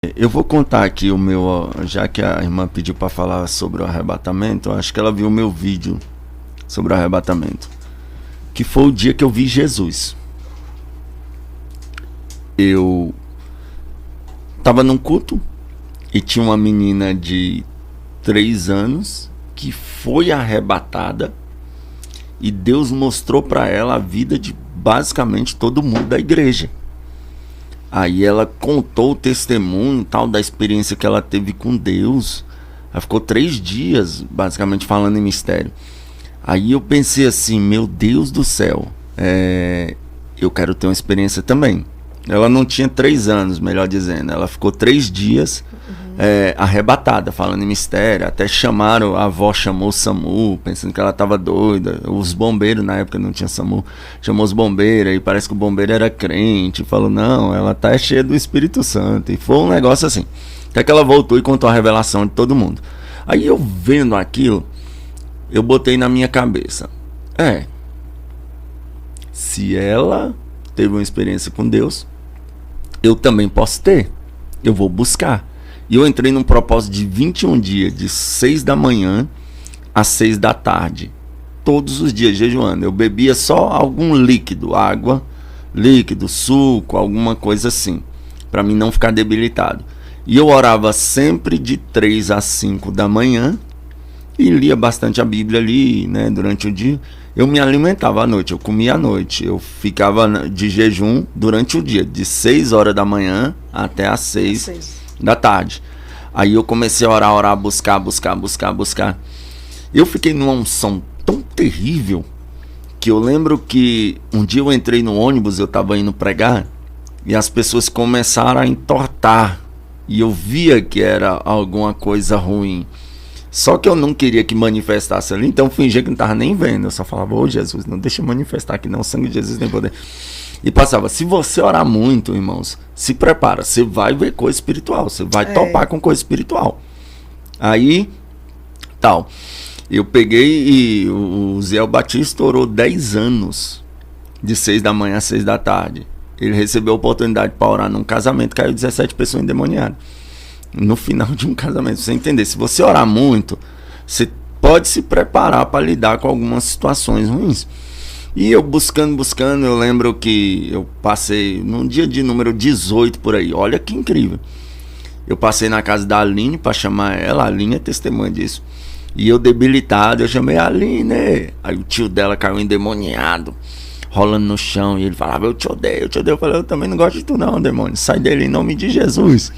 Eu vou contar aqui o meu, já que a irmã pediu para falar sobre o arrebatamento, eu acho que ela viu o meu vídeo sobre o arrebatamento, que foi o dia que eu vi Jesus. Eu estava num culto e tinha uma menina de 3 anos que foi arrebatada e Deus mostrou para ela a vida de basicamente todo mundo da igreja. Aí ela contou o testemunho tal da experiência que ela teve com Deus. Ela ficou 3 dias basicamente falando em mistério. Aí eu pensei assim, meu Deus do céu, eu quero ter uma experiência também. Ela não tinha 3 anos, melhor dizendo. Ela ficou 3 dias arrebatada, falando em mistério. Até chamaram, a avó chamou o SAMU, pensando que ela estava doida. Os bombeiros, na época não tinha SAMU, chamou os bombeiros, e parece que o bombeiro era crente. Falou, não, ela tá cheia do Espírito Santo. E foi um negócio assim. Até que ela voltou e contou a revelação de todo mundo. Aí eu vendo aquilo, eu botei na minha cabeça. Se ela teve uma experiência com Deus, eu também posso ter. Eu vou buscar. E eu entrei num propósito de 21 dias, de 6 da manhã às 6 da tarde. Todos os dias jejuando. Eu bebia só algum líquido, água, líquido, suco, alguma coisa assim, para mim não ficar debilitado. E eu orava sempre de 3 às 5 da manhã e lia bastante a Bíblia ali, né, durante o dia. Eu me alimentava à noite, eu comia à noite. Eu ficava de jejum durante o dia, de 6 horas da manhã até às 6 da tarde. Aí eu comecei a orar, buscar. Eu fiquei numa unção tão terrível que eu lembro que um dia eu entrei no ônibus, eu estava indo pregar, e as pessoas começaram a entortar. E eu via que era alguma coisa ruim. Só que eu não queria que manifestasse ali, então eu fingia que não estava nem vendo. Eu só falava, ô Jesus, não deixa manifestar aqui não, o sangue de Jesus tem poder. E passava, se você orar muito, irmãos, se prepara, você vai ver coisa espiritual, você vai topar com coisa espiritual. Aí, tal, eu peguei e o Zé Batista orou 10 anos, de 6 da manhã a 6 da tarde. Ele recebeu a oportunidade para orar num casamento, caiu 17 pessoas endemoniadas. No final de um casamento, você entender, se você orar muito, você pode se preparar para lidar com algumas situações ruins. E eu buscando, eu lembro que eu passei num dia de número 18 por aí, olha que incrível. Eu passei na casa da Aline para chamar ela, a Aline é testemunha disso. E eu debilitado, eu chamei a Aline. Aí o tio dela caiu endemoniado, rolando no chão, e ele falava, eu te odeio. Eu falei, eu também não gosto de tu não, demônio, sai dele em nome de Jesus.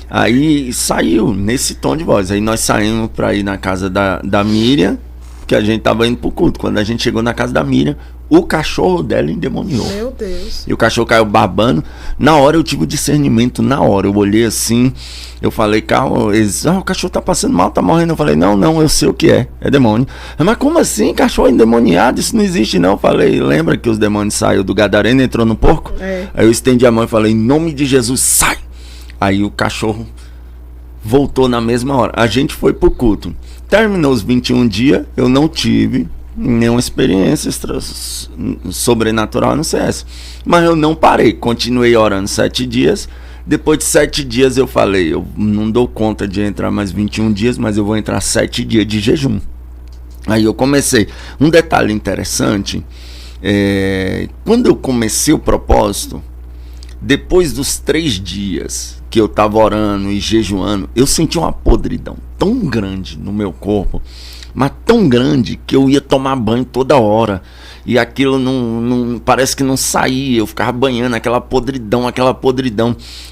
Aí saiu nesse tom de voz. Aí nós saímos para ir na casa da Miriam, que a gente tava indo pro culto. Quando a gente chegou na casa da Miriam, o cachorro dela endemoniou. Meu Deus. E o cachorro caiu babando. Na hora eu tive o discernimento, na hora. Eu olhei assim, eu falei, calma, eles, o cachorro tá passando mal, tá morrendo. Eu falei, não, eu sei o que é demônio. Mas como assim, cachorro endemoniado? Isso não existe não. Eu falei, lembra que os demônios saíram do gadareno e entrou no porco? Aí eu estendi a mão e falei, em nome de Jesus, sai! Aí o cachorro voltou na mesma hora. A gente foi pro culto. Terminou os 21 dias, eu não tive nenhuma experiência sobrenatural no CS. Mas eu não parei, continuei orando 7 dias. Depois de 7 dias eu falei, eu não dou conta de entrar mais 21 dias, mas eu vou entrar 7 dias de jejum. Aí eu comecei. Um detalhe interessante, quando eu comecei o propósito, depois dos 3 dias que eu tava orando e jejuando, eu senti uma podridão tão grande no meu corpo, mas tão grande que eu ia tomar banho toda hora e aquilo não parece que não saía, eu ficava banhando aquela podridão.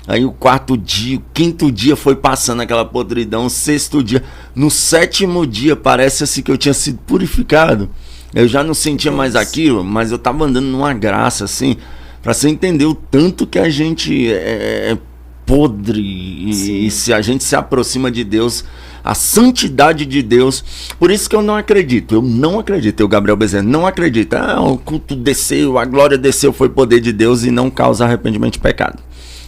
Aí o 4º dia, o 5º dia foi passando aquela podridão, o 6º dia, no 7º dia parece assim que eu tinha sido purificado, eu já não sentia mais aquilo, mas eu tava andando numa graça assim, para você entender o tanto que a gente é podre e se a gente se aproxima de Deus, a santidade de Deus. Por isso que eu não acredito, eu, Gabriel Bezerra, não acredito. O culto desceu, a glória desceu, foi poder de Deus e não causa arrependimento de pecado.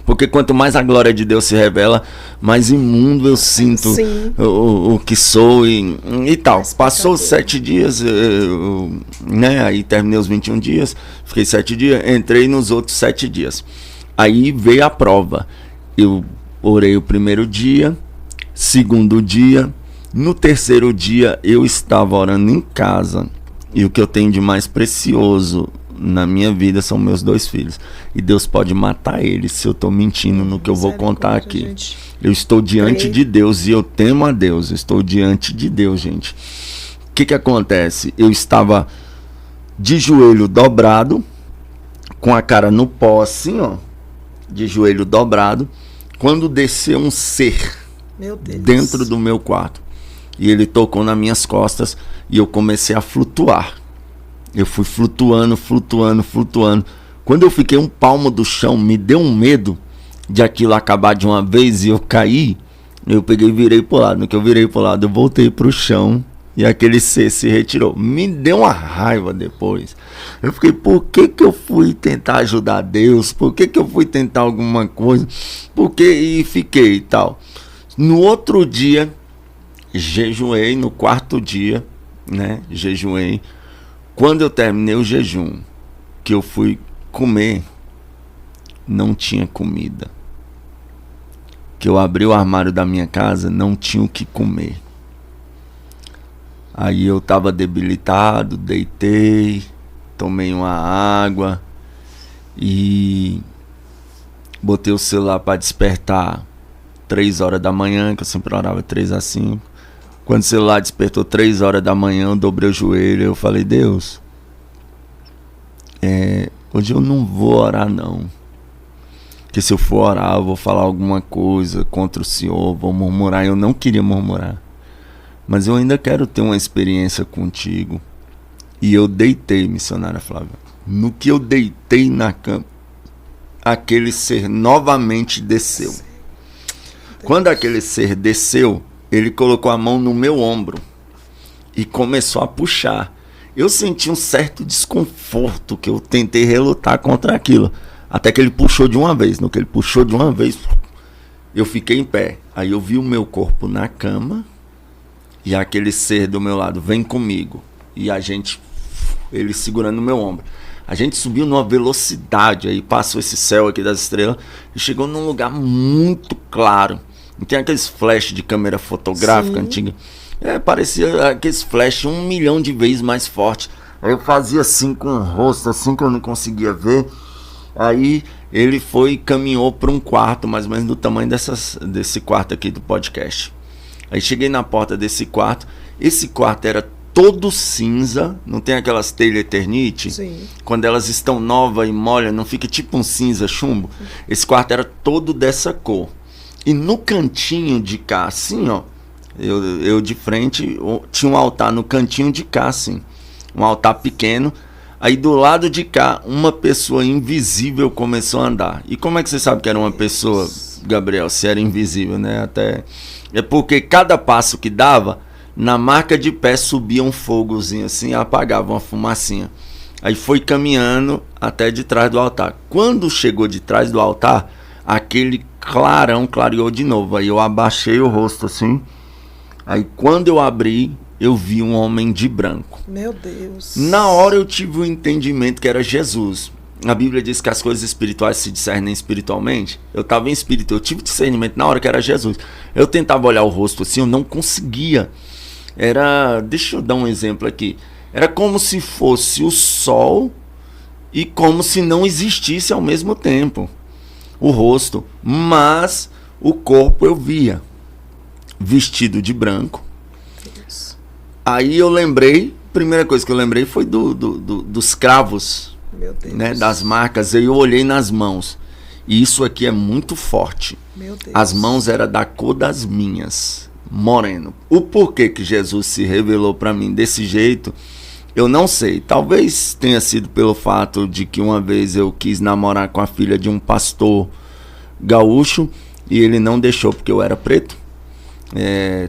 Porque quanto mais a glória de Deus se revela, mais imundo eu sinto o que sou e tal. Passou 7 dias, aí terminei os 21 dias, fiquei 7 dias, entrei nos outros 7 dias. Aí veio a prova. Eu orei o primeiro dia, segundo dia, no terceiro dia eu estava orando em casa, e o que eu tenho de mais precioso na minha vida são meus 2 filhos, e Deus pode matar eles se eu estou mentindo no que eu vou contar aqui. Gente. Eu estou diante de Deus e eu temo a Deus, eu estou diante de Deus, gente. O que acontece? Eu estava de joelho dobrado, com a cara no pó assim, ó, de joelho dobrado, quando desceu um ser dentro do meu quarto, e ele tocou nas minhas costas e eu comecei a flutuar. Eu fui flutuando. Quando eu fiquei um palmo do chão, me deu um medo de aquilo acabar de uma vez e eu caí. Eu peguei e virei pro lado. No que eu virei pro lado, eu voltei pro chão e aquele ser se retirou. Me deu uma raiva depois. Eu fiquei, por que eu fui tentar ajudar Deus? Por que eu fui tentar alguma coisa? E fiquei e tal. No outro dia, jejuei, no quarto dia, né? Jejuei. Quando eu terminei o jejum, que eu fui comer, não tinha comida. Que eu abri o armário da minha casa, não tinha o que comer. Aí eu estava debilitado, deitei, tomei uma água e botei o celular para despertar 3 horas da manhã, que eu sempre orava 3 a 5. Quando o celular despertou 3 horas da manhã, eu dobrei o joelho, eu falei, Deus, hoje eu não vou orar não. Porque se eu for orar, eu vou falar alguma coisa contra o Senhor, vou murmurar. Eu não queria murmurar, mas eu ainda quero ter uma experiência contigo. E eu deitei, missionária Flávia. No que eu deitei na cama, aquele ser novamente desceu. Quando aquele ser desceu, ele colocou a mão no meu ombro e começou a puxar. Eu senti um certo desconforto, que eu tentei relutar contra aquilo. Até que ele puxou de uma vez. No que ele puxou de uma vez, eu fiquei em pé. Aí eu vi o meu corpo na cama e aquele ser do meu lado, vem comigo. E ele segurando no meu ombro. A gente subiu numa velocidade, aí passou esse céu aqui das estrelas e chegou num lugar muito claro. Não tem aqueles flash de câmera fotográfica antiga? Parecia aqueles flash 1 milhão de vezes mais forte. Aí eu fazia assim com o rosto, assim que eu não conseguia ver. Aí ele foi e caminhou para um quarto, mais ou menos do tamanho desse quarto aqui do podcast. Aí cheguei na porta desse quarto. Esse quarto era todo cinza. Não tem aquelas telhas Eternite? Sim. Quando elas estão novas e molham, não fica tipo um cinza chumbo? Esse quarto era todo dessa cor. E no cantinho de cá, assim, ó, eu de frente, tinha um altar no cantinho de cá, assim, um altar pequeno. Aí do lado de cá, uma pessoa invisível começou a andar. E como é que você sabe que era uma pessoa, Gabriel, se era invisível, né? É porque cada passo que dava, na marca de pé subia um fogozinho assim e apagava uma fumacinha. Aí foi caminhando até de trás do altar. Quando chegou de trás do altar, aquele clarão clareou de novo. Aí eu abaixei o rosto assim. Aí quando eu abri, eu vi um homem de branco. Meu Deus. Na hora eu tive o entendimento que era Jesus. A Bíblia diz que as coisas espirituais se discernem espiritualmente. Eu estava em espírito, eu tive discernimento na hora que era Jesus. Eu tentava olhar o rosto assim, eu não conseguia. Deixa eu dar um exemplo aqui. Era como se fosse o sol e como se não existisse ao mesmo tempo o rosto, mas o corpo eu via vestido de branco. Deus. Aí eu lembrei, a primeira coisa que eu lembrei foi dos cravos, meu Deus, né, das marcas. Aí eu olhei nas mãos, e isso aqui é muito forte. Meu Deus. As mãos eram da cor das minhas, moreno. O porquê que Jesus se revelou para mim desse jeito, eu não sei. Talvez tenha sido pelo fato de que uma vez eu quis namorar com a filha de um pastor gaúcho e ele não deixou porque eu era preto.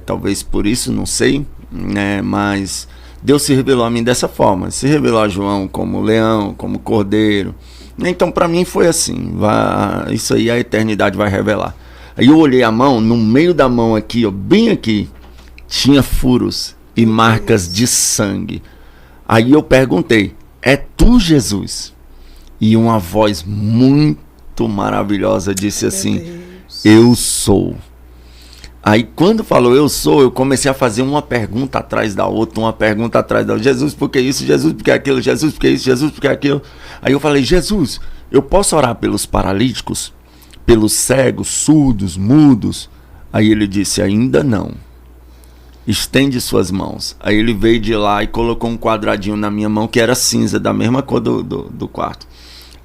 Talvez por isso, não sei, né? Mas Deus se revelou a mim dessa forma. Se revelou a João como leão, como cordeiro. Então para mim foi assim. Isso aí a eternidade vai revelar. Aí eu olhei a mão, no meio da mão aqui, ó, bem aqui, tinha furos e marcas de sangue. Aí eu perguntei, é tu, Jesus? E uma voz muito maravilhosa disse assim, Eu sou. Aí quando falou eu sou, eu comecei a fazer uma pergunta atrás da outra, uma pergunta atrás da outra. Jesus, por que isso? Jesus, por que aquilo? Jesus, por que isso? Jesus, por que aquilo? Aí eu falei, Jesus, eu posso orar pelos paralíticos? Pelos cegos, surdos, mudos? Aí ele disse, ainda não. Estende suas mãos. Aí ele veio de lá e colocou um quadradinho na minha mão que era cinza, da mesma cor do quarto.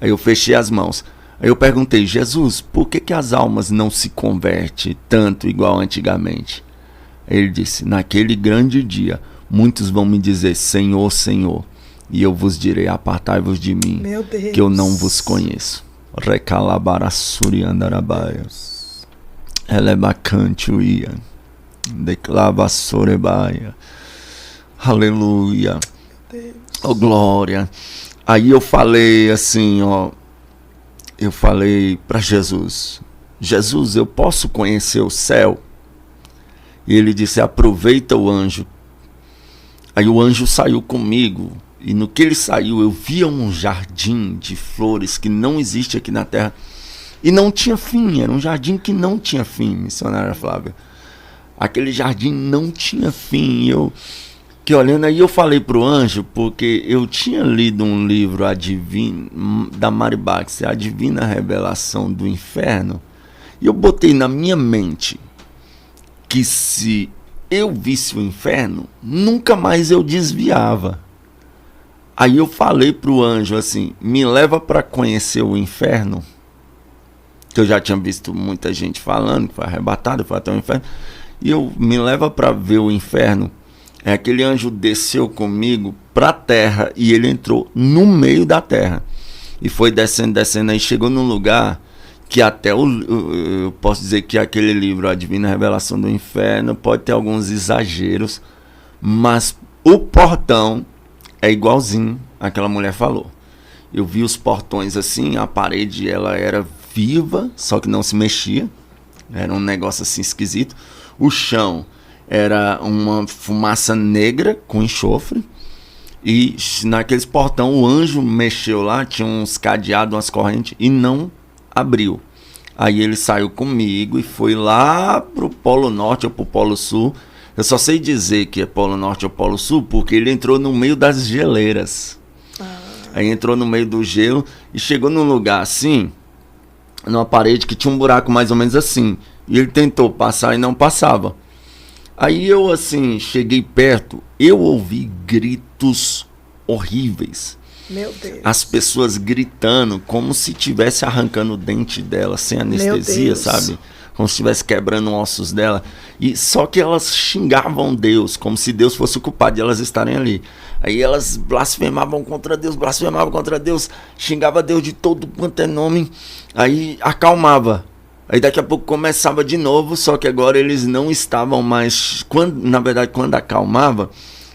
Aí eu fechei as mãos. Aí eu perguntei, Jesus, por que as almas não se convertem tanto igual antigamente? Aí ele disse, naquele grande dia, muitos vão me dizer, Senhor, Senhor, e eu vos direi, apartai-vos de mim, que eu não vos conheço. Recalabarassuriandarabaia. Elebacantuia. Declavassorebaia. Aleluia. Oh, glória. Aí eu falei assim, ó. Eu falei para Jesus, Jesus, eu posso conhecer o céu? E ele disse, aproveita o anjo. Aí o anjo saiu comigo, e no que ele saiu, eu via um jardim de flores que não existe aqui na terra, e não tinha fim, era um jardim que não tinha fim, missionária Flávia. Aquele jardim não tinha fim, que olhando aí eu falei pro anjo, porque eu tinha lido um livro da Mary Baxter, A Divina Revelação do Inferno, e eu botei na minha mente que se eu visse o inferno, nunca mais eu desviava. Aí eu falei pro anjo assim, me leva para conhecer o inferno, que eu já tinha visto muita gente falando, que foi arrebatado, foi até o inferno, e eu me leva para ver o inferno. Aquele anjo desceu comigo para a terra e ele entrou no meio da terra e foi descendo, descendo, aí chegou num lugar que até eu posso dizer que aquele livro, A Divina Revelação do Inferno, pode ter alguns exageros, mas o portão é igualzinho àquela mulher falou. Eu vi os portões assim, a parede ela era viva, só que não se mexia, era um negócio assim esquisito. O chão era uma fumaça negra com enxofre. E naqueles portão o anjo mexeu lá, tinha uns cadeados, umas correntes, e não abriu. Aí ele saiu comigo e foi lá pro Polo Norte ou pro Polo Sul. Eu só sei dizer que é Polo Norte ou Polo Sul porque ele entrou no meio das geleiras. Aí entrou no meio do gelo e chegou num lugar assim, numa parede que tinha um buraco mais ou menos assim. E ele tentou passar e não passava. Aí eu assim, cheguei perto, eu ouvi gritos horríveis. Meu Deus. As pessoas gritando como se estivesse arrancando o dente dela sem anestesia, sabe? Como se estivesse quebrando ossos dela. E só que elas xingavam Deus, como se Deus fosse o culpado de elas estarem ali. Aí elas blasfemavam contra Deus, xingava Deus de todo quanto é nome. Aí acalmava. Aí daqui a pouco começava de novo, só que agora eles não estavam mais... na verdade, quando acalmava,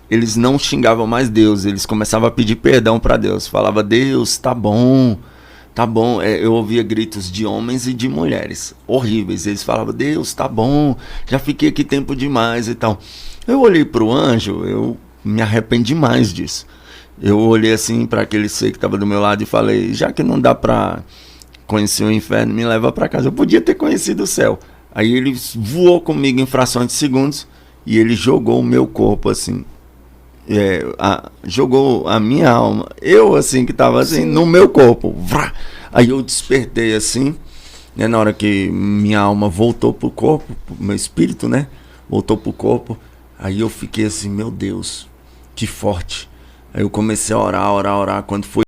eles não xingavam mais Deus, eles começavam a pedir perdão para Deus. Falava, Deus, tá bom, tá bom. Eu ouvia gritos de homens e de mulheres, horríveis. Eles falavam, Deus, tá bom, já fiquei aqui tempo demais e tal. Eu olhei pro anjo, eu me arrependi mais disso. Eu olhei assim para aquele ser que estava do meu lado e falei, já que não dá para conhecer o inferno, me leva para casa. Eu podia ter conhecido o céu. Aí ele voou comigo em frações de segundos e ele jogou o meu corpo assim, jogou a minha alma, eu assim que estava assim, sim, no meu corpo. Vrá! Aí eu despertei assim, né, na hora que minha alma voltou pro corpo, meu espírito, né, voltou pro corpo. Aí eu fiquei assim, meu Deus, que forte. Aí eu comecei a orar. Quando foi